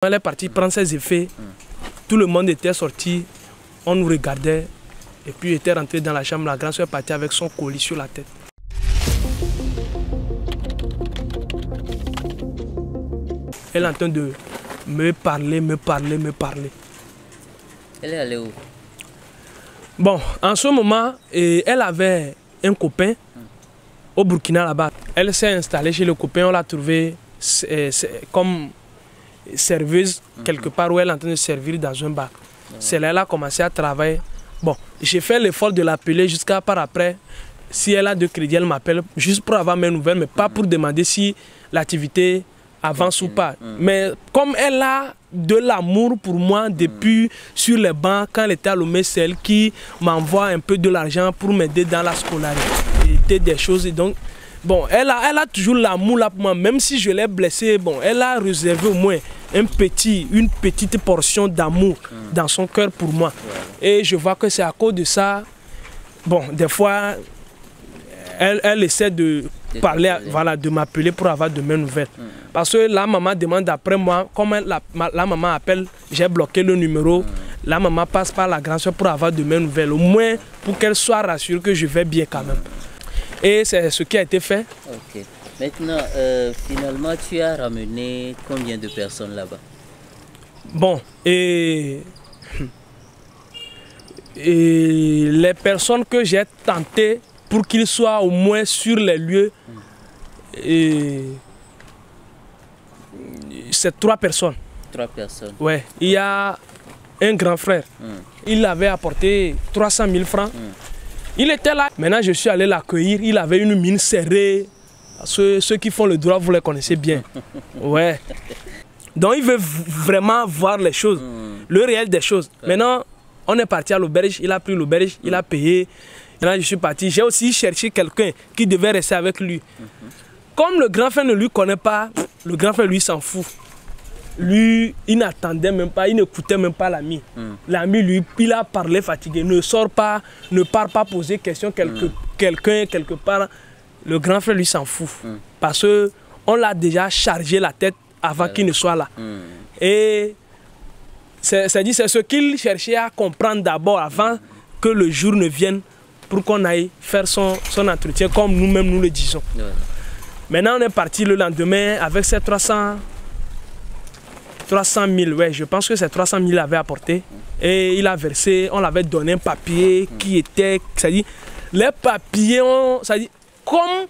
Elle est partie prendre ses effets. Tout le monde était sorti. On nous regardait. Et puis, était rentré dans la chambre. La grande soeur est partie avec son colis sur la tête. Elle est en train de me parler. Elle est allée où? Bon, en ce moment, elle avait un copain au Burkina là-bas. Elle s'est installée chez le copain. On l'a trouvée comme serveuse quelque part où elle est en train de servir dans un bar. C'est là qu'elle a commencé à travailler. Bon, j'ai fait l'effort de l'appeler jusqu'à par après. Si elle a de crédit, elle m'appelle juste pour avoir mes nouvelles, mais pas pour demander si l'activité avance ou pas. Mais comme elle a de l'amour pour moi depuis sur les bancs, quand elle était à Lomé, c'est elle qui m'envoie un peu de l'argent pour m'aider dans la scolarité, des choses. Et donc, bon, elle a toujours l'amour là pour moi, même si je l'ai blessée, bon, elle a réservé au moins une petite portion d'amour dans son cœur pour moi. Et je vois que c'est à cause de ça, bon, des fois, elle essaie de parler, voilà, de m'appeler pour avoir de mes nouvelles. Parce que la maman demande après moi, comme la maman appelle, j'ai bloqué le numéro, la maman passe par la grande soeur pour avoir de mes nouvelles, au moins pour qu'elle soit rassurée que je vais bien quand même. Et c'est ce qui a été fait. Ok. Maintenant, finalement, tu as ramené combien de personnes là-bas? Bon, et les personnes que j'ai tentées pour qu'ils soient au moins sur les lieux, c'est 3 personnes. 3 personnes? Ouais. Il y a un grand frère. Il avait apporté 300 000 francs. Il était là. Maintenant, je suis allé l'accueillir. Il avait une mine serrée. Ceux qui font le droit, vous les connaissez bien. Ouais. Donc, il veut vraiment voir les choses, le réel des choses. Maintenant, on est parti à l'auberge. Il a pris l'auberge, il a payé. Maintenant, je suis parti. J'ai aussi cherché quelqu'un qui devait rester avec lui. Comme le grand frère ne lui connaît pas, le grand frère, lui, s'en fout. Lui, il n'attendait même pas, il n'écoutait même pas l'ami. L'ami, lui, il a parlé fatigué. Ne sort pas, ne part pas poser question quelqu'un quelque part. Le grand frère, lui, s'en fout. Parce qu'on l'a déjà chargé la tête avant qu'il ne soit là. Et c'est ce qu'il cherchait à comprendre d'abord avant que le jour ne vienne pour qu'on aille faire son entretien comme nous-mêmes nous le disons. Maintenant, on est parti le lendemain avec ces 300 000, ouais, je pense que c'est 300 000 qu'il avait apporté. Et il a versé, on l'avait donné un papier qui était, c'est-à-dire, les papiers, c'est-à-dire, comme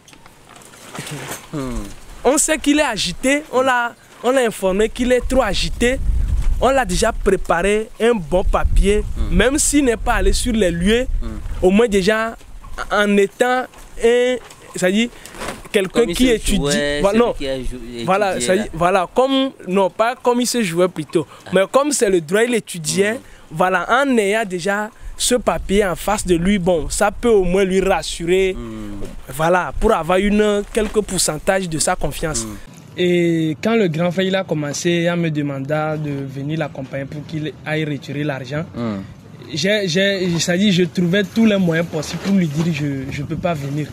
on sait qu'il est agité, on l'a informé qu'il est trop agité, on l'a déjà préparé un bon papier, même s'il n'est pas allé sur les lieux, au moins déjà en étant un, c'est-à-dire, quelqu'un qui étudie, voilà, comme, non pas comme il se jouait plutôt, mais comme c'est le droit, il étudiait, voilà, en ayant déjà ce papier en face de lui, bon, ça peut au moins lui rassurer, voilà, pour avoir quelques pourcentages de sa confiance. Et quand le grand frère il a commencé à me demander de venir l'accompagner pour qu'il aille retirer l'argent, je trouvais tous les moyens possibles pour lui dire je ne peux pas venir.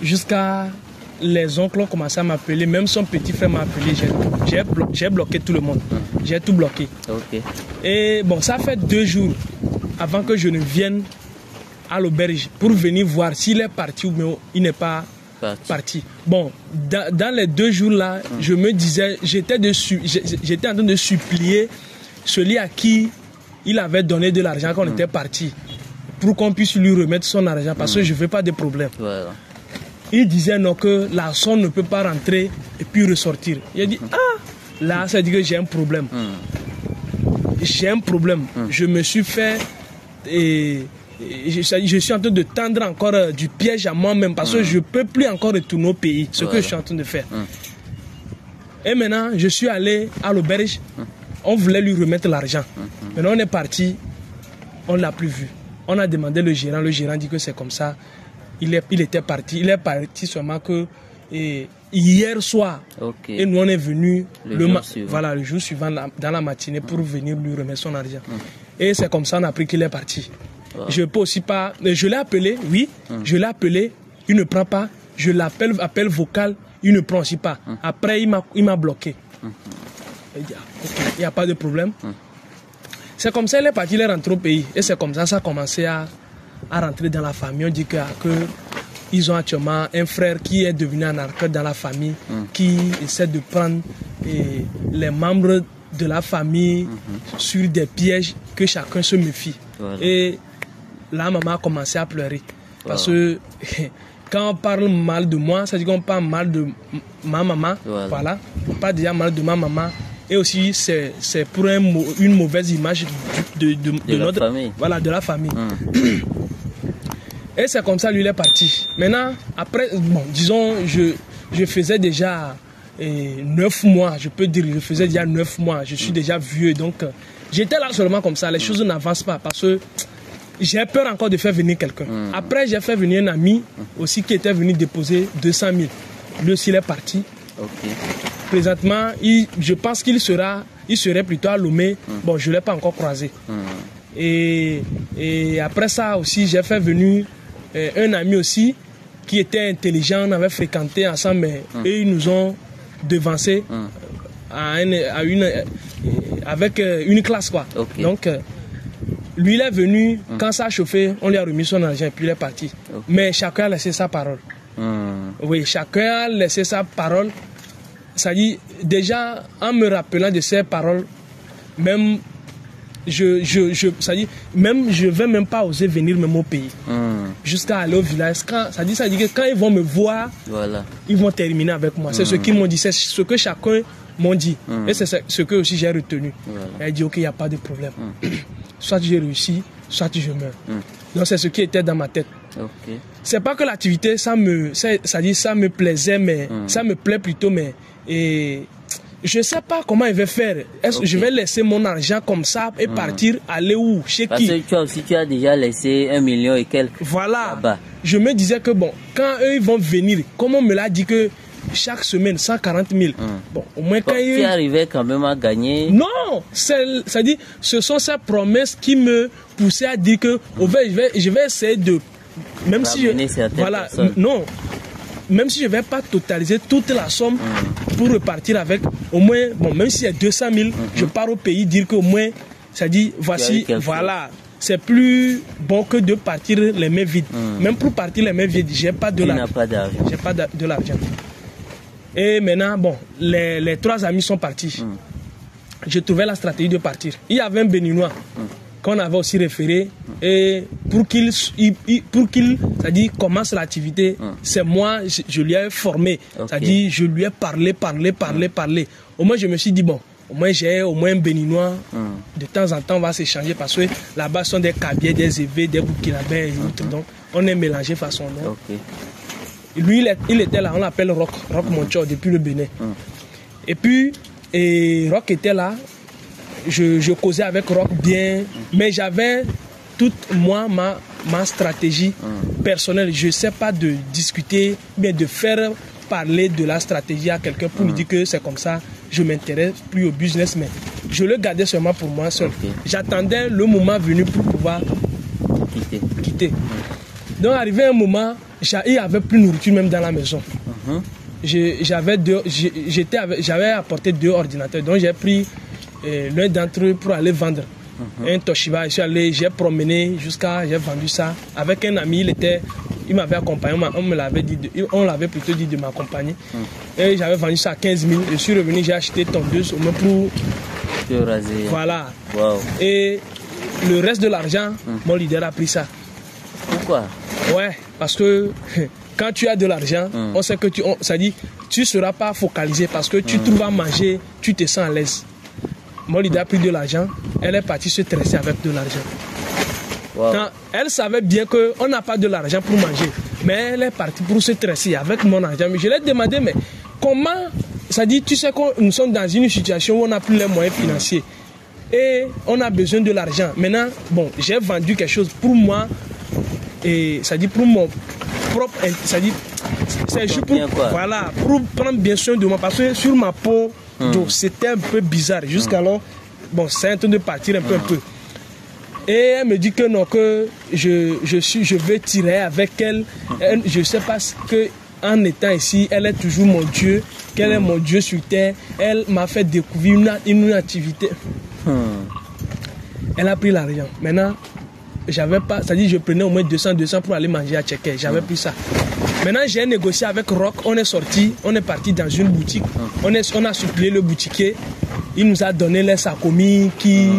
Jusqu'à les oncles ont commencé à m'appeler, même son petit frère m'a appelé, j'ai bloqué tout le monde, j'ai tout bloqué. Et bon, ça fait 2 jours avant que je ne vienne à l'auberge pour venir voir s'il est parti ou bien il n'est pas parti. Bon, dans les 2 jours là, je me disais, j'étais en train de supplier celui à qui il avait donné de l'argent quand on était parti, pour qu'on puisse lui remettre son argent, parce que je ne veux pas de problème. Il disait non, que la somme ne peut pas rentrer et puis ressortir. Il a dit, ah, là, ça dit que j'ai un problème. J'ai un problème. Je me suis fait... Et je suis en train de tendre encore du piège à moi-même parce que je ne peux plus encore retourner au pays, ce que je suis en train de faire. Et maintenant, je suis allé à l'auberge, on voulait lui remettre l'argent. Maintenant, on est parti, on ne l'a plus vu. On a demandé le gérant dit que c'est comme ça. Il est parti seulement que hier soir. Et nous, on est venus le jour suivant dans la matinée pour venir lui remettre son argent. Et c'est comme ça qu'on a appris qu'il est parti. Je peux aussi pas... Je l'ai appelé, oui. Je l'ai appelé, il ne prend pas. Je l'appelle, appel vocal, il ne prend aussi pas. Après, il m'a bloqué. Elle dit, ok, il n'y a pas de problème. C'est comme ça qu'elle est partie, elle est rentrée au pays. Et c'est comme ça ça a commencé à rentrer dans la famille. On dit que ils ont actuellement un frère qui est devenu un arcade dans la famille, qui essaie de prendre les membres de la famille sur des pièges que chacun se méfie. Voilà. Et là, maman a commencé à pleurer. Parce que quand on parle mal de moi, ça veut dire qu'on parle mal de ma maman. Voilà. On parle déjà mal de ma maman. Et aussi, c'est pour une mauvaise image de notre famille. Voilà, de la famille. Et c'est comme ça, lui, il est parti. Maintenant, après, bon, disons, je faisais déjà 9 mois, je peux dire, je faisais déjà 9 mois. Je suis déjà vieux, donc j'étais là seulement comme ça. Les choses n'avancent pas parce que j'ai peur encore de faire venir quelqu'un. Après, j'ai fait venir un ami aussi qui était venu déposer 200 000. Lui aussi, il est parti. Okay. Présentement, je pense qu'il serait plutôt à Lomé. Bon, je ne l'ai pas encore croisé. Et après ça aussi, j'ai fait venir un ami aussi qui était intelligent. On avait fréquenté ensemble, mais eux, ils nous ont devancé avec une classe, quoi. Okay. Donc, lui, il est venu, quand ça a chauffé, on lui a remis son argent et puis il est parti. Okay. Mais chacun a laissé sa parole. Oui, chacun a laissé sa parole. Ça dit, déjà, en me rappelant de ces paroles, même ça dit, même je ne vais même pas oser venir même au pays. Jusqu'à aller au village. Ça dit que quand ils vont me voir, voilà, ils vont terminer avec moi. C'est ce qu'ils m'ont dit, c'est ce que chacun m'a dit. Et c'est ce que aussi j'ai retenu. Voilà. Elle dit, ok, il n'y a pas de problème. Soit j'ai réussi, soit je meurs. Donc c'est ce qui était dans ma tête. Okay. C'est pas que l'activité, ça me plaisait, mais ça me plaît plutôt, mais je sais pas comment il va faire. Est-ce que je vais laisser mon argent comme ça et partir, aller où, chez Parce qui? Parce que tu as déjà laissé 1 million et quelques. Voilà. Là-bas. Je me disais que bon, quand eux ils vont venir, comme on me l'a dit que chaque semaine 140 000. Bon, au moins quand tu arrivais quand même à gagner. Non, ça dit, ce sont ces promesses qui me poussaient à dire que je vais essayer de, même si voilà, non, même si je vais pas totaliser toute la somme pour repartir avec, au moins, bon, même si c'est 200 000, je pars au pays dire qu'au moins, ça dit, voici, voilà. C'est plus bon que de partir les mains vides. Même pour partir les mains vides, j'ai pas de l'argent. J'ai pas de l'argent. Et maintenant, bon, les 3 amis sont partis. J'ai trouvé la stratégie de partir. Il y avait un Béninois qu'on avait aussi référé. Et pour qu'il c'est-à-dire, commence l'activité, c'est moi, je lui ai formé. Okay. C'est-à-dire, je lui ai parlé. Au moins, je me suis dit, bon, au moins j'ai au moins un Béninois. De temps en temps, on va s'échanger parce que là-bas, ce sont des Kabyles, des Évés, des Burkinabés et autres. Donc, on est mélangé façon. Okay. Lui, il était là, on l'appelle Rock Moncho depuis le Bénin. Et puis, Rock était là, je causais avec Rock bien, mais j'avais toute ma stratégie personnelle. Je ne sais pas de discuter, mais de faire parler de la stratégie à quelqu'un pour lui dire que c'est comme ça, je m'intéresse plus au business, mais je le gardais seulement pour moi seul. Okay. J'attendais le moment venu pour pouvoir quitter. Donc, arrivé un moment, il n'y avait plus de nourriture même dans la maison. J'avais apporté 2 ordinateurs. Donc, j'ai pris l'un d'entre eux pour aller vendre. Un Toshiba. J'ai promené j'ai vendu ça. Avec un ami, il m'avait accompagné. On l'avait plutôt dit de m'accompagner. Et j'avais vendu ça à 15 000. Je suis revenu, j'ai acheté tondeuse au moins pour raser. Voilà. Wow. Et le reste de l'argent, mon leader a pris ça. Pourquoi? Ouais, parce que quand tu as de l'argent, on sait que ça dit, tu ne seras pas focalisé parce que tu trouves à manger, tu te sens à l'aise. Mon leader a pris de l'argent, elle est partie se tresser avec de l'argent. Wow. Quand elle savait bien qu'on n'a pas de l'argent pour manger, mais elle est partie pour se tresser avec mon argent. Mais je lui ai demandé, mais comment, ça dit, tu sais que nous sommes dans une situation où on n'a plus les moyens financiers et on a besoin de l'argent. Maintenant, bon, j'ai vendu quelque chose pour moi. Et ça dit pour mon propre, ça dit c'est juste pour, voilà, pour prendre bien soin de moi parce que sur ma peau c'était un peu bizarre jusqu'alors. Bon, c'est en train de partir un peu. Et elle me dit que non, que je veux tirer avec elle. Je sais pas que en étant ici, elle est toujours mon Dieu, qu'elle est mon Dieu sur terre. Elle m'a fait découvrir une activité. Elle a pris l'argent. Maintenant, j'avais pas, c'est-à-dire je prenais au moins 200 pour aller manger à Tchéké. J'avais pris ça. Maintenant, j'ai négocié avec Rock. On est sorti, on est parti dans une boutique. On a supplié le boutiquier. Il nous a donné les sacomis qui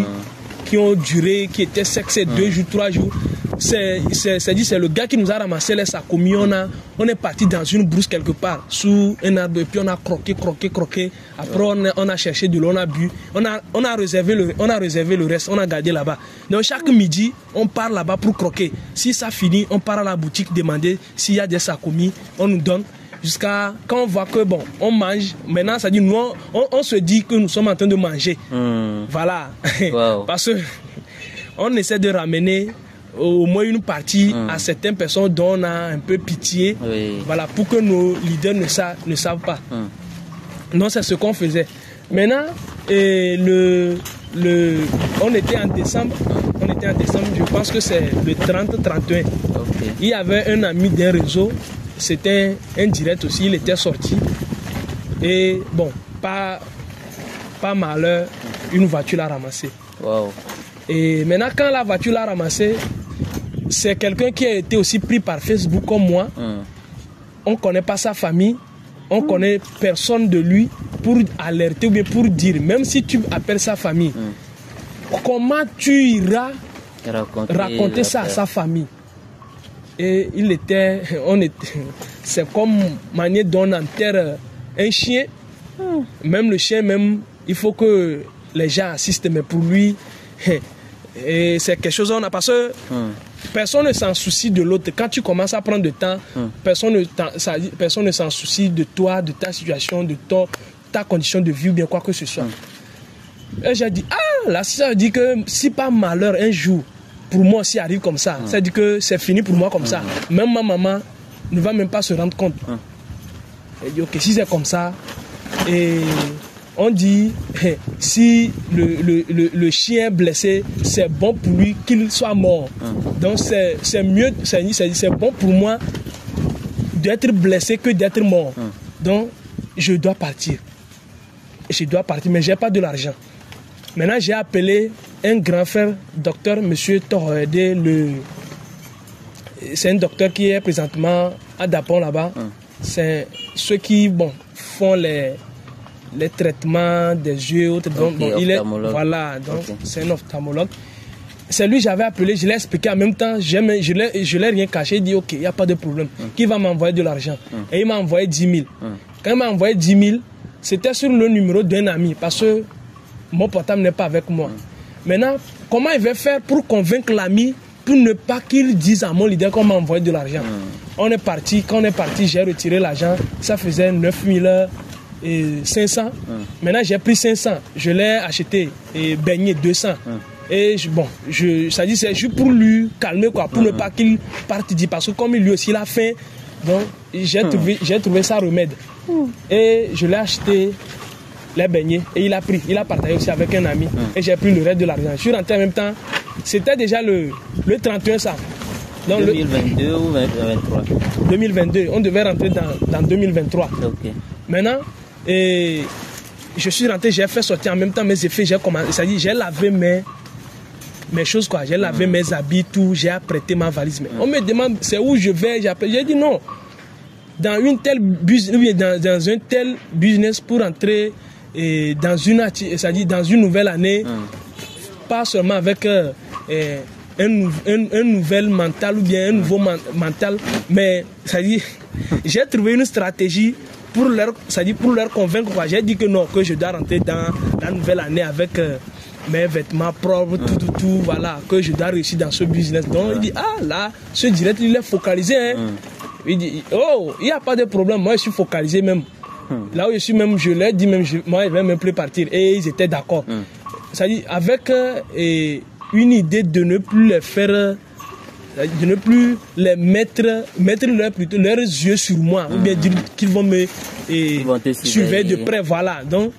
ont duré, qui étaient secs 2 jours, 3 jours. C'est le gars qui nous a ramassé les sacomis. On est parti dans une brousse quelque part, sous un arbre, et puis on a croqué. Après, on a cherché de l'eau, on a bu. On a réservé le reste, on a gardé là-bas. Donc, chaque midi, on part là-bas pour croquer. Si ça finit, on part à la boutique demander s'il y a des sacomis, on nous donne. Jusqu'à quand on voit que bon, on mange. Maintenant, ça dit, nous, on se dit que nous sommes en train de manger. Voilà. Wow. Parce que on essaie de ramener au moins une partie à certaines personnes dont on a un peu pitié. Oui. Voilà, pour que nos leaders ne savent pas. Non, c'est ce qu'on faisait. Maintenant, on était en décembre. Je pense que c'est le 30-31. Okay. Il y avait un ami d'un réseau. C'était un direct aussi, il était sorti. Et bon, pas malheur, une voiture l'a ramassé. Wow. Et maintenant, quand la voiture l'a ramassé, c'est quelqu'un qui a été aussi pris par Facebook comme moi. On ne connaît pas sa famille, on ne connaît personne de lui pour alerter ou bien pour dire, même si tu appelles sa famille, comment tu iras raconter ça à sa famille? Et c'est comme manière dont on enterre un chien. Même le chien, il faut que les gens assistent, mais pour lui, et c'est quelque chose parce que personne ne s'en soucie de l'autre. Quand tu commences à prendre du temps, personne ne s'en soucie de toi, de ta situation, de ta condition de vie ou bien quoi que ce soit. Et j'ai dit, là, ça veut dire que si par malheur un jour, pour moi, s'il arrive comme ça, ça veut dire que c'est fini pour moi comme ça. Même ma maman ne va même pas se rendre compte. Elle dit, ok, si c'est comme ça, et on dit, si le chien est blessé, c'est bon pour lui qu'il soit mort. Donc c'est mieux, c'est bon pour moi d'être blessé que d'être mort. Donc je dois partir. Je dois partir, mais je n'ai pas de l'argent. Maintenant, j'ai appelé un grand frère, docteur M. Torredé, c'est un docteur qui est présentement à Dapon là-bas. C'est ceux qui font les traitements des yeux. Donc, voilà, donc c'est un ophtalmologue. C'est lui que j'avais appelé, je l'ai expliqué en même temps, je l'ai rien caché, il dit ok, il n'y a pas de problème. Qui va m'envoyer de l'argent? Et il m'a envoyé 10 000. Quand il m'a envoyé 10 000, c'était sur le numéro d'un ami, parce que mon portable n'est pas avec moi. Maintenant, comment il va faire pour convaincre l'ami pour ne pas qu'il dise à mon leader qu'on m'a envoyé de l'argent? On est parti, quand on est parti, j'ai retiré l'argent, ça faisait 9 500. Maintenant, j'ai pris 500, je l'ai acheté et baigné 200. Et ça dit, c'est juste pour lui calmer, quoi, pour ne pas qu'il parte dire, parce que comme lui aussi il a faim, donc j'ai trouvé ça remède. Et je l'ai acheté, les beignets, et il a partagé aussi avec un ami, et j'ai pris le reste de l'argent. Je suis rentré en même temps, c'était déjà le 31 ça. Donc 2022 ou 2023? 2022, on devait rentrer dans 2023. Okay. Maintenant, et je suis rentré, j'ai fait sortir en même temps mes effets, c'est-à-dire j'ai lavé mes choses, quoi. J'ai lavé mes habits, tout, j'ai apprêté ma valise. Mais on me demande c'est où je vais, j'ai dit non. Dans un tel business pour entrer dans une nouvelle année, pas seulement avec un nouvel mental ou bien un nouveau mental, mais c'est-à-dire, j'ai trouvé une stratégie pour leur convaincre, quoi. J'ai dit que non, que je dois rentrer dans la nouvelle année avec mes vêtements propres, tout, voilà, que je dois réussir dans ce business. Donc il dit, là, ce direct, il est focalisé, hein. Il dit, il n'y a pas de problème, moi je suis focalisé même. Là où je suis même, je leur dis même, moi je vais même plus partir. Et ils étaient d'accord. C'est-à-dire, avec une idée de ne plus les faire, de ne plus les mettre leurs yeux sur moi, ou bien dire qu'ils vont me suivre de près, voilà. Donc,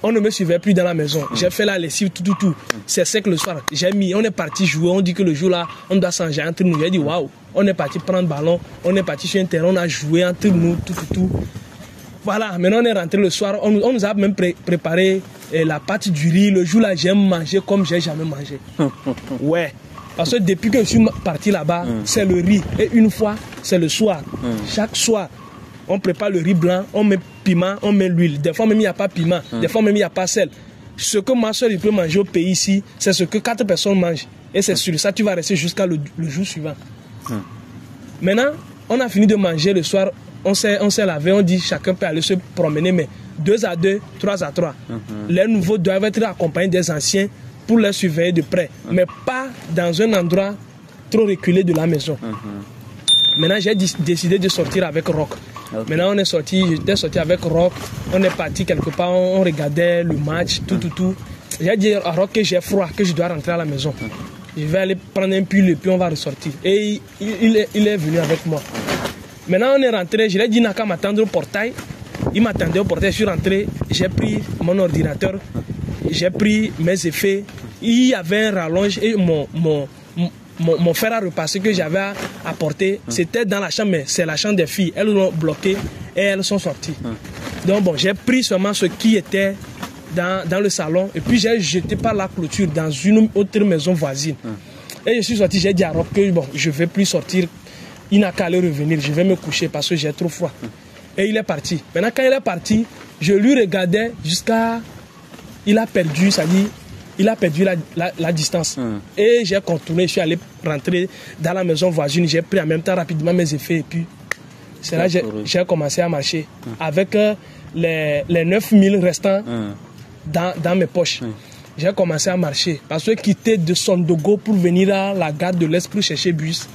on ne me suivait plus dans la maison. J'ai fait la lessive, tout. C'est sec le soir. On est parti jouer, on dit que le jour là, on doit s'engager entre nous. J'ai dit, waouh. on est parti prendre ballon, on est parti sur un terrain, on a joué entre nous, tout. Voilà, maintenant on est rentré le soir, on nous a même préparé la pâte du riz. Le jour-là, j'ai mangé comme j'ai jamais mangé. Ouais, parce que depuis que je suis parti là-bas, c'est le riz. Et une fois, c'est le soir. Chaque soir, on prépare le riz blanc, on met piment, on met l'huile. Des fois même, il n'y a pas piment, des fois même, il n'y a pas sel. Ce que ma soeur peut manger au pays ici, c'est ce que 4 personnes mangent. Et c'est sur ça, tu vas rester jusqu'à le jour suivant. Maintenant, on a fini de manger le soir. On s'est lavé, on dit chacun peut aller se promener, mais 2 à 2, 3 à 3. Les nouveaux doivent être accompagnés des anciens pour les surveiller de près, mais pas dans un endroit trop reculé de la maison. Maintenant, j'ai décidé de sortir avec Rock. Maintenant, j'étais sorti avec Rock, on est parti quelque part, on regardait le match, tout. J'ai dit à Rock que j'ai froid, que je dois rentrer à la maison. Je vais aller prendre un pull et puis on va ressortir. Et il est venu avec moi. Maintenant, on est rentré, je lui ai dit n'a qu'à m'attendre au portail. Il m'attendait au portail, je suis rentré, j'ai pris mon ordinateur, j'ai pris mes effets. Il y avait un rallonge et mon fer à repasser que j'avais apporté, c'était dans la chambre, mais c'est la chambre des filles. Elles l'ont bloqué et elles sont sorties. Donc bon, j'ai pris seulement ce qui était dans le salon et puis j'ai jeté par la clôture dans une autre maison voisine. Et je suis sorti, j'ai dit à Rob que bon, je ne vais plus sortir. Il n'a qu'à aller revenir, je vais me coucher parce que j'ai trop froid. Et il est parti. Maintenant, quand il est parti, je lui regardais jusqu'à... Il a perdu, ça dit, il a perdu la distance. Et j'ai contourné, je suis allé rentrer dans la maison voisine. J'ai pris en même temps rapidement mes effets. Et puis, c'est là que j'ai commencé à marcher. Avec les 9000 restants dans mes poches. J'ai commencé à marcher. Parce que quitter de Sondogo pour venir à la gare de l'Est pour chercher bus,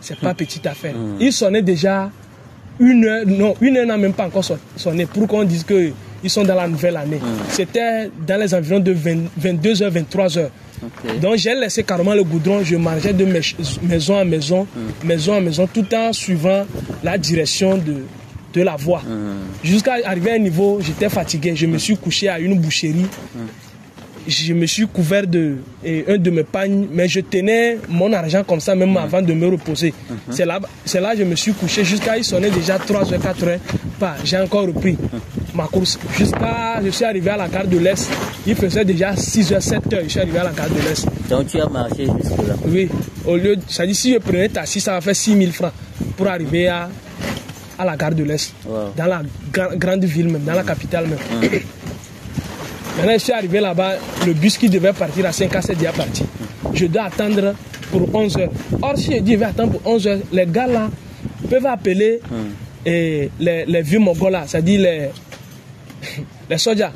c'est pas petite affaire. Il sonnait déjà 1 heure, non, 1 heure n'a même pas encore sonné pour qu'on dise qu'ils sont dans la nouvelle année. C'était dans les environs de 22h, 23h. Donc j'ai laissé carrément le goudron, je marchais de maison en maison, tout en suivant la direction de la voie. Jusqu'à arriver à un niveau, j'étais fatigué, je me suis couché à une boucherie. Je me suis couvert un de mes pagnes, mais je tenais mon argent comme ça même avant de me reposer. C'est là que je me suis couché jusqu'à il sonnait déjà 3h, 4h. J'ai encore repris ma course. Je suis arrivé à la gare de l'Est. Il faisait déjà 6h, 7h. Je suis arrivé à la gare de l'Est. Donc tu as marché jusque-là? Oui. Ça dit si je prenais taxi, ça va faire 6000 francs pour arriver à la gare de l'Est. Dans la grande ville même, dans la capitale même. Maintenant, je suis arrivé là-bas, le bus qui devait partir à 5h, c'est déjà parti. Je dois attendre pour 11h. Or, si je dis je vais attendre pour 11h, les gars là peuvent appeler les vieux mongols là, c'est-à-dire les soldats,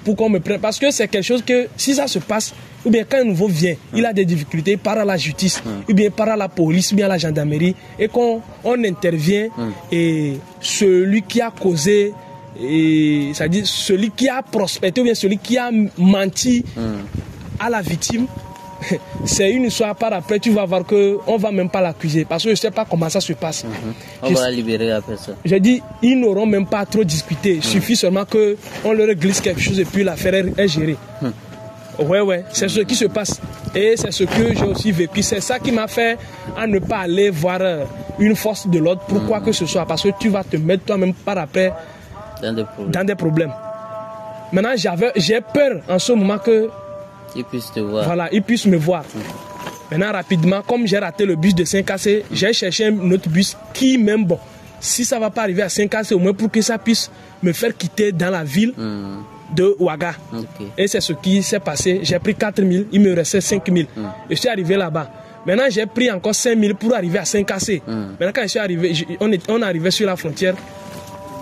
pour qu'on me prenne. Parce que c'est quelque chose que, si ça se passe, ou bien quand un nouveau vient, il a des difficultés, il part à la justice, ou bien il part à la police, ou bien à la gendarmerie, et qu'on intervient, et celui qui a causé... c'est-à-dire celui qui a prospecté ou bien celui qui a menti à la victime, c'est une histoire par après, tu vas voir qu'on ne va même pas l'accuser parce que je ne sais pas comment ça se passe. On va libérer la personne. J'ai dit, ils n'auront même pas trop discuté, il suffit seulement qu'on leur glisse quelque chose et puis l'affaire est gérée. Ouais, c'est ce qui se passe et c'est ce que j'ai aussi vécu. C'est ça qui m'a fait à ne pas aller voir une force de l'ordre pour quoi que ce soit parce que tu vas te mettre toi-même par après dans des problèmes. Maintenant, j'ai peur en ce moment que ils puissent te voir. Voilà, ils puissent me voir. Maintenant, rapidement, comme j'ai raté le bus de 5AC, j'ai cherché un autre bus qui, même bon, si ça ne va pas arriver à 5AC, au moins pour que ça puisse me faire quitter dans la ville de Ouaga. Et c'est ce qui s'est passé. J'ai pris 4000, il me restait 5000. Je suis arrivé là-bas. Maintenant, j'ai pris encore 5000 pour arriver à 5AC. Maintenant, quand je suis arrivé, on arrivait sur la frontière.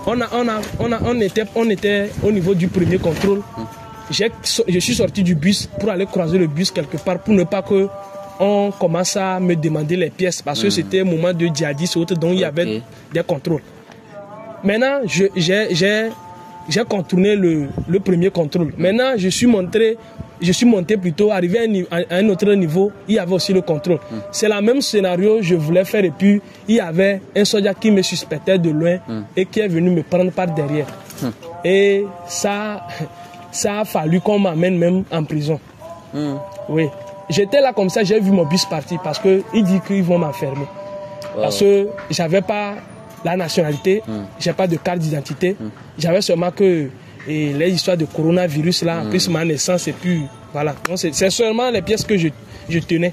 On était au niveau du premier contrôle. Je suis sorti du bus pour aller croiser le bus quelque part pour ne pas qu'on commence à me demander les pièces parce que c'était un moment de djihadisme dont il y avait des contrôles. Maintenant, j'ai contourné le premier contrôle. Maintenant, je suis monté plutôt, arrivé à un autre niveau, il y avait aussi le contrôle. C'est le même scénario, je voulais faire et puis il y avait un soldat qui me suspectait de loin et qui est venu me prendre par derrière. Et ça a fallu qu'on m'amène même en prison. Oui. J'étais là comme ça, j'ai vu mon bus partir parce qu'il dit qu'ils vont m'enfermer. Parce que j'avais pas la nationalité, j'ai pas de carte d'identité. J'avais seulement que les histoires de coronavirus là, en plus ma naissance et puis voilà. C'est seulement les pièces que je tenais.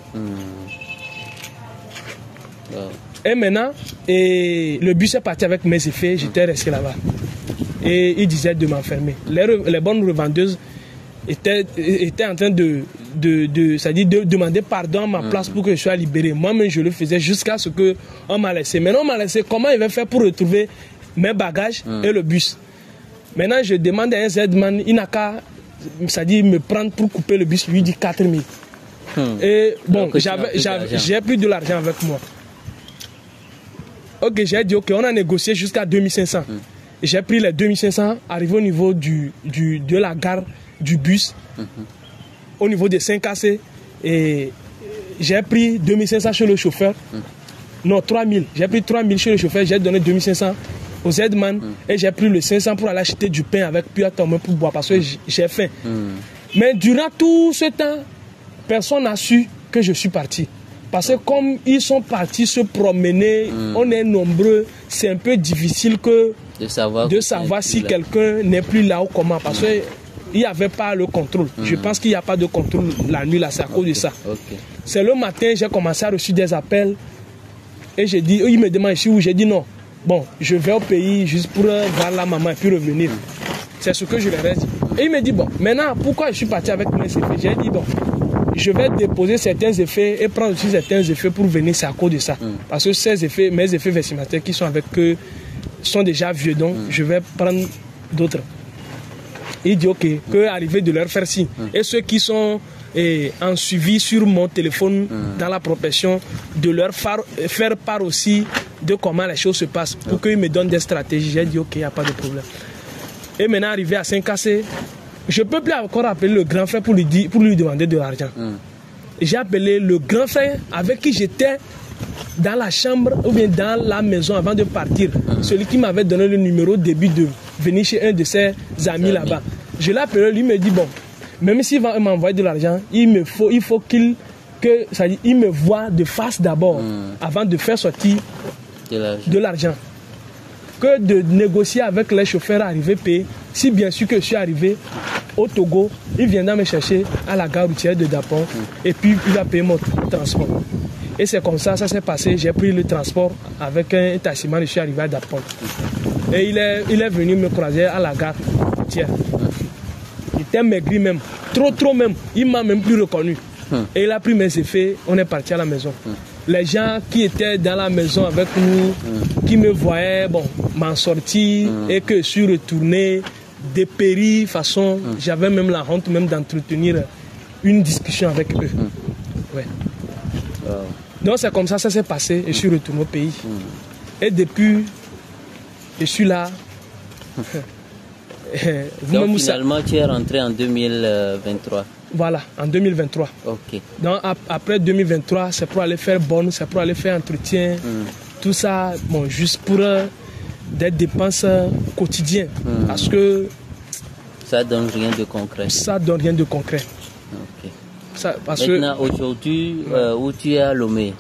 Et maintenant, le bus est parti avec mes effets, j'étais resté là-bas. Et ils disaient de m'enfermer. Les bonnes revendeuses étaient en train de demander pardon à ma place pour que je sois libéré. Moi-même, je le faisais jusqu'à ce qu'on m'a laissé. Maintenant, on m'a laissé. Comment il va faire pour retrouver mes bagages et le bus? Maintenant, je demande à un Z-man, il n'a qu'à me prendre pour couper le bus. Lui dit 4 000. Et bon, j'ai plus de l'argent avec moi. Ok, j'ai dit, ok, on a négocié jusqu'à 2500. J'ai pris les 2500, arrivé au niveau de la gare du bus, au niveau des 5AC, et j'ai pris 2500 chez le chauffeur. Non, 3000. J'ai pris 3000 chez le chauffeur, j'ai donné 2500 au Z-man, et j'ai pris le 500 pour aller acheter du pain avec puis attendre pour boire, parce que j'ai faim. Mais durant tout ce temps, personne n'a su que je suis parti. Parce que comme ils sont partis se promener, on est nombreux, c'est un peu difficile de savoir si quelqu'un n'est plus là ou comment. Parce qu'il n'y avait pas le contrôle. Je pense qu'il n'y a pas de contrôle la nuit, là, c'est à cause de ça. C'est le matin, j'ai commencé à recevoir des appels. Et j'ai dit, ils me demandent ici où j'ai dit non. Bon, je vais au pays juste pour voir la maman et puis revenir. C'est ce que je leur ai dit. Et il me dit, bon, maintenant, pourquoi je suis parti avec mes effets? J'ai dit, bon, je vais déposer certains effets et prendre aussi certains effets pour venir, c'est à cause de ça. Parce que ces effets, mes effets vestimentaires qui sont avec eux, sont déjà vieux, donc je vais prendre d'autres. Il dit, ok, que arriver de leur faire signe. Et ceux qui sont en suivi sur mon téléphone, dans la profession, de leur faire part aussi de comment les choses se passent, pour qu'ils me donnent des stratégies. J'ai dit, ok, il n'y a pas de problème. Et maintenant, arrivé à 5AC, je ne peux plus encore appeler le grand frère pour lui demander de l'argent. J'ai appelé le grand frère avec qui j'étais dans la chambre ou bien dans la maison avant de partir. Celui qui m'avait donné le numéro au début de venir chez un de ses amis là-bas. Je l'ai appelé, lui me dit, bon, même s'il va m'envoyer de l'argent, il faut qu'il me voie de face d'abord avant de faire sortir de l'argent. Que de négocier avec les chauffeurs arrivés payés. Si bien sûr que je suis arrivé au Togo, il viendra me chercher à la gare routière de Dapon et puis il va payer mon transport. Et c'est comme ça s'est passé. J'ai pris le transport avec un taximan, je suis arrivé à Dapon. Et il est venu me croiser à la gare routière. Il était maigri même, trop même. Il m'a même plus reconnu. Et il a pris mes effets, on est parti à la maison. Les gens qui étaient dans la maison avec nous, qui me voyaient, bon, m'en sortir et que je suis retourné, dépéri, façon, j'avais même la honte même d'entretenir une discussion avec eux. Ouais. Donc c'est comme ça s'est passé et je suis retourné au pays. Et depuis, je suis là. Donc finalement, tu es rentré en 2023. Voilà, en 2023. Ok. Donc après 2023, c'est pour aller faire bonne, c'est pour aller faire entretien, tout ça, bon, juste pour des dépenses quotidiennes. Parce que ça donne rien de concret. Ça donne rien de concret. Ok. Ça, parce maintenant, aujourd'hui, où tu es à Lomé,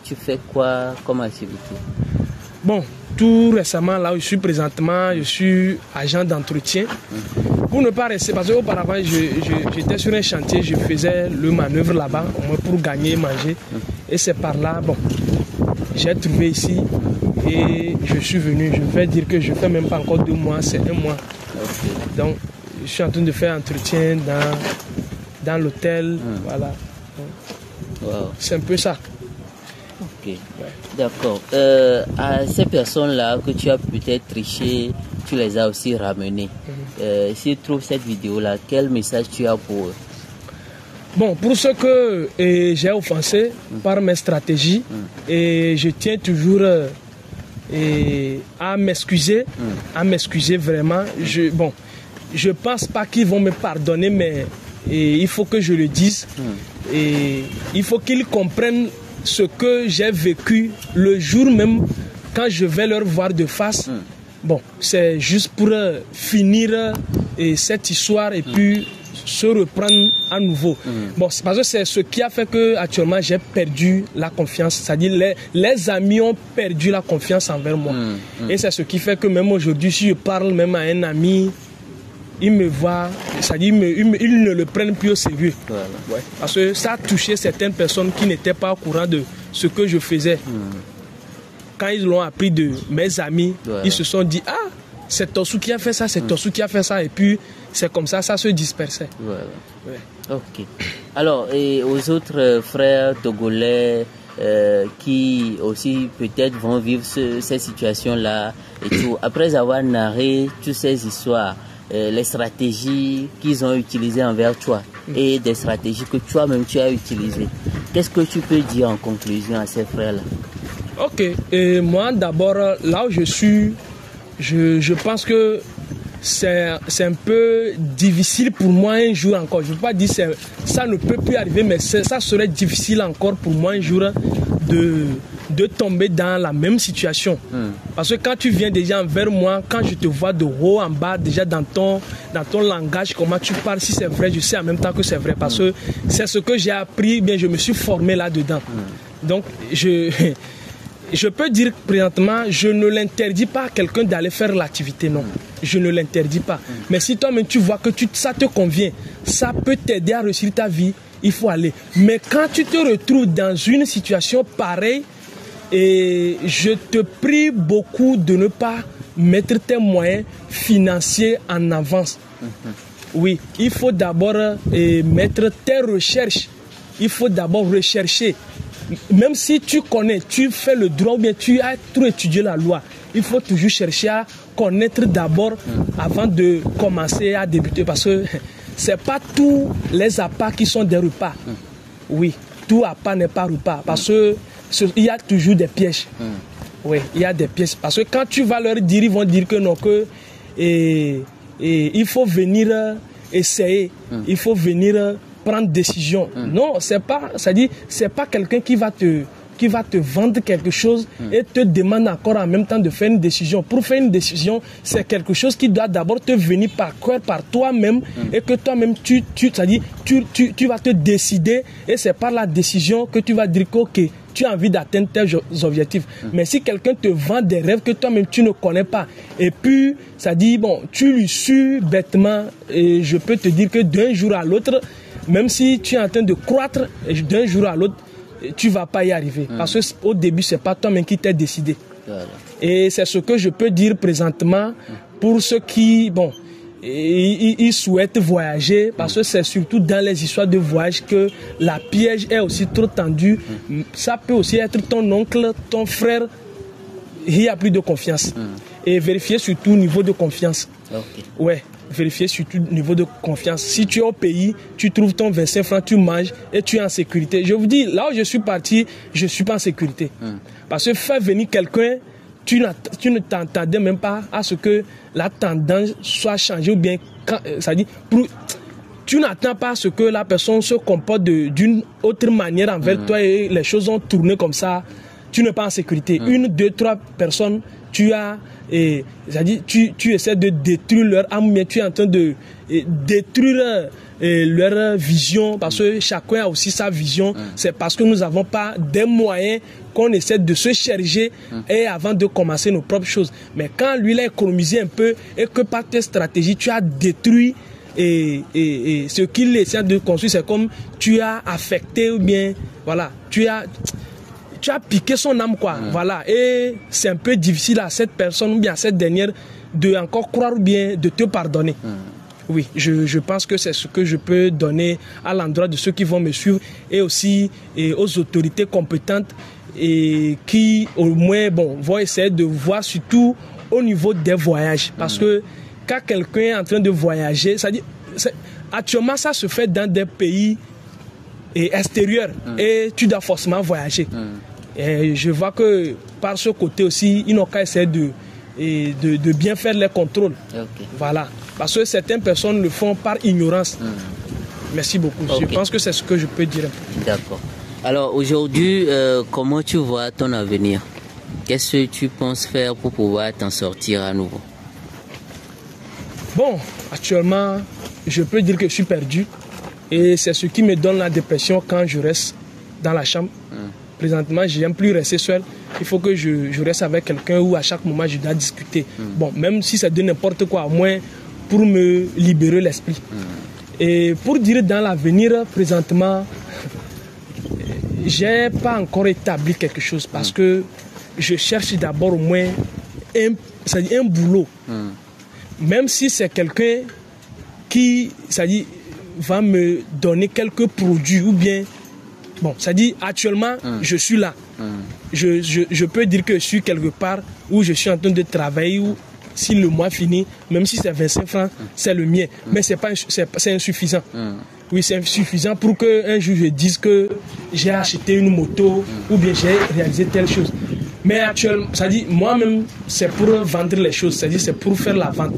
tu fais quoi comme activité? Bon, tout récemment, là où je suis présentement, je suis agent d'entretien. Pour ne pas rester, parce qu'auparavant, j'étais sur un chantier, je faisais le manœuvre là-bas, au moins pour gagner et manger. Et c'est par là, bon, j'ai trouvé ici et je suis venu. Je vais dire que je ne fais même pas encore 2 mois, c'est 1 mois. Donc, je suis en train de faire entretien dans l'hôtel, voilà. Wow. C'est un peu ça. Ok, d'accord. À ces personnes-là que tu as peut-être triché, tu les as aussi ramenées. S'ils trouvent cette vidéo-là, quel message tu as pour eux? Bon, pour ceux que j'ai offensés par mes stratégies, et je tiens toujours à m'excuser vraiment. Je pense pas qu'ils vont me pardonner, mais il faut que je le dise. Et il faut qu'ils comprennent ce que j'ai vécu le jour même quand je vais leur voir de face. Bon, c'est juste pour finir cette histoire et puis se reprendre à nouveau. Bon, c'est parce que c'est ce qui a fait que actuellement j'ai perdu la confiance. C'est-à-dire les amis ont perdu la confiance envers moi. Et c'est ce qui fait que même aujourd'hui, si je parle même à un ami, il me voit, c'est-à-dire ils ne le prennent plus au sérieux. Voilà. Ouais. Parce que ça a touché certaines personnes qui n'étaient pas au courant de ce que je faisais. Quand ils l'ont appris de mes amis, ils se sont dit, ah, c'est Tossou qui a fait ça, c'est Tossou qui a fait ça. Et puis, c'est comme ça, ça se dispersait. Voilà. Ouais. Ok. Alors, et aux autres frères togolais qui aussi peut-être vont vivre cette situation-là et tout, après avoir narré toutes ces histoires, les stratégies qu'ils ont utilisées envers toi et des stratégies que toi-même tu as utilisées, qu'est-ce que tu peux dire en conclusion à ces frères-là? Ok, et moi d'abord, là où je suis, je pense que c'est un peu difficile pour moi un jour encore. Je ne veux pas dire que ça ne peut plus arriver, mais ça serait difficile encore pour moi un jour de tomber dans la même situation. Parce que quand tu viens déjà vers moi, quand je te vois de haut en bas, déjà dans ton langage, comment tu parles, si c'est vrai, je sais en même temps que c'est vrai. Parce que c'est ce que j'ai appris, bien je me suis formé là-dedans. Donc, je peux dire présentement, je ne l'interdis pas à quelqu'un d'aller faire l'activité, non. Je ne l'interdis pas. Mais si toi-même tu vois que ça te convient, ça peut t'aider à réussir ta vie, il faut aller. Mais quand tu te retrouves dans une situation pareille, et je te prie beaucoup de ne pas mettre tes moyens financiers en avance. Oui, il faut d'abord mettre tes recherches. Il faut d'abord rechercher. Même si tu connais, tu fais le droit ou bien tu as trop étudié la loi, il faut toujours chercher à connaître d'abord avant de commencer à débuter. Parce que ce n'est pas tous les appâts qui sont des repas. Oui, tout appât n'est pas repas. Parce que il y a toujours des pièges. Oui, il y a des pièges. Parce que quand tu vas leur dire, ils vont dire que non, que il faut venir essayer, il faut venir prendre décision. Non, c'est pas quelqu'un qui va te vendre quelque chose et te demande encore en même temps de faire une décision. Pour faire une décision, c'est quelque chose qui doit d'abord te venir par cœur, par toi-même, et que toi-même tu vas te décider, et c'est par la décision que tu vas dire que ok, tu as envie d'atteindre tes objectifs. Mais si quelqu'un te vend des rêves que toi-même tu ne connais pas, et puis ça dit bon, tu lui suis bêtement, et je peux te dire que d'un jour à l'autre, même si tu es en train de croître, d'un jour à l'autre, tu ne vas pas y arriver. Parce qu'au début, ce n'est pas toi-même qui t'es décidé. Voilà. Et c'est ce que je peux dire présentement pour ceux qui, bon, ils souhaitent voyager, parce que c'est surtout dans les histoires de voyage que la piège est aussi trop tendue. Ça peut aussi être ton oncle, ton frère. Il n'y a plus de confiance. Et vérifier surtout le niveau de confiance. Okay. Ouais. Vérifier surtout le niveau de confiance. Si tu es au pays, tu trouves ton 25 francs, tu manges et tu es en sécurité. Je vous dis, là où je suis parti, je ne suis pas en sécurité. Parce que faire venir quelqu'un, tu ne t'attendais même pas à ce que la tendance soit changée, ou bien, tu n'attends pas à ce que la personne se comporte d'une autre manière envers toi et les choses ont tourné comme ça. Tu n'es pas en sécurité. Une, deux, trois personnes, tu essaies de détruire leur âme, mais tu es en train de détruire leur vision, parce que chacun a aussi sa vision. C'est parce que nous n'avons pas des moyens qu'on essaie de se charger et avant de commencer nos propres choses. Mais quand lui il a économisé un peu et que par tes stratégies tu as détruit et ce qu'il essaie de construire, c'est comme tu as affecté, ou bien voilà, tu as piqué son âme, quoi. Voilà. Et c'est un peu difficile à cette personne ou bien à cette dernière de encore croire ou bien de te pardonner. Oui, je pense que c'est ce que je peux donner à l'endroit de ceux qui vont me suivre, et aussi aux autorités compétentes et qui au moins vont essayer de voir surtout au niveau des voyages. Parce que quand quelqu'un est en train de voyager, actuellement ça se fait dans des pays extérieurs et tu dois forcément voyager. Et je vois que par ce côté aussi, ils n'ont qu'à essayer de bien faire les contrôles. Okay. Voilà. Parce que certaines personnes le font par ignorance. Merci beaucoup. Okay. Je pense que c'est ce que je peux dire. D'accord. Alors aujourd'hui, comment tu vois ton avenir? Qu'est-ce que tu penses faire pour pouvoir t'en sortir à nouveau? Bon, actuellement, je peux dire que je suis perdu. Et c'est ce qui me donne la dépression quand je reste dans la chambre. Présentement, je n'aime plus rester seul. Il faut que je reste avec quelqu'un où à chaque moment je dois discuter. Bon, même si c'est de n'importe quoi, au moins pour me libérer l'esprit. Et pour dire dans l'avenir, présentement, j'ai pas encore établi quelque chose parce que je cherche d'abord au moins un boulot. Même si c'est quelqu'un qui, va me donner quelques produits ou bien, bon, actuellement, je suis là. Je peux dire que je suis quelque part où je suis en train de travailler, où si le mois finit, même si c'est 25 francs, c'est le mien. Mais c'est insuffisant. Oui, c'est insuffisant pour qu'un jour je dise que j'ai acheté une moto ou bien j'ai réalisé telle chose. Mais actuellement, moi-même, c'est pour vendre les choses, c'est pour faire la vente.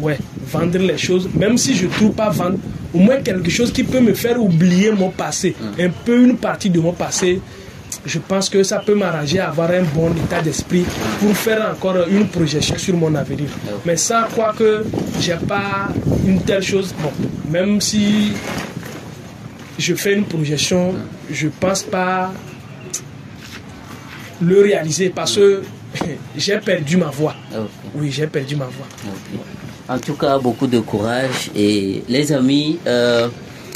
Ouais, vendre les choses, même si je ne trouve pas vendre, au moins quelque chose qui peut me faire oublier mon passé, un peu une partie de mon passé. Je pense que ça peut m'arranger à avoir un bon état d'esprit pour faire encore une projection sur mon avenir. Mais ça, quoi que j'ai pas une telle chose, bon, même si je fais une projection, je pense pas le réaliser parce que j'ai perdu ma voix. Oui, j'ai perdu ma voix. En tout cas, beaucoup de courage. Et les amis,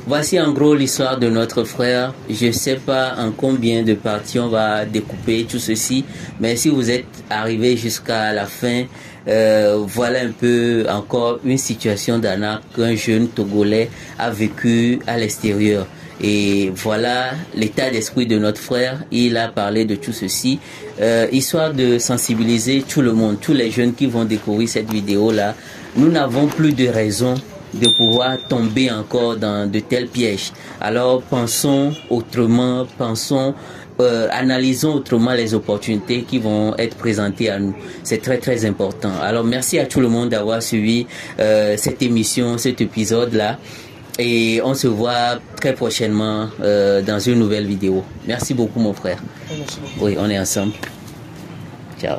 voici en gros l'histoire de notre frère. Je ne sais pas en combien de parties on va découper tout ceci, mais si vous êtes arrivé jusqu'à la fin, voilà un peu encore une situation d'arnaque qu'un jeune Togolais a vécu à l'extérieur. Et voilà l'état d'esprit de notre frère. Il a parlé de tout ceci, histoire de sensibiliser tout le monde, tous les jeunes qui vont découvrir cette vidéo-là. Nous n'avons plus de raison de pouvoir tomber encore dans de tels pièges. Alors pensons autrement, analysons autrement les opportunités qui vont être présentées à nous. C'est très très important. Alors merci à tout le monde d'avoir suivi cette émission, cet épisode-là. Et on se voit très prochainement dans une nouvelle vidéo. Merci beaucoup mon frère. Oui, on est ensemble. Ciao.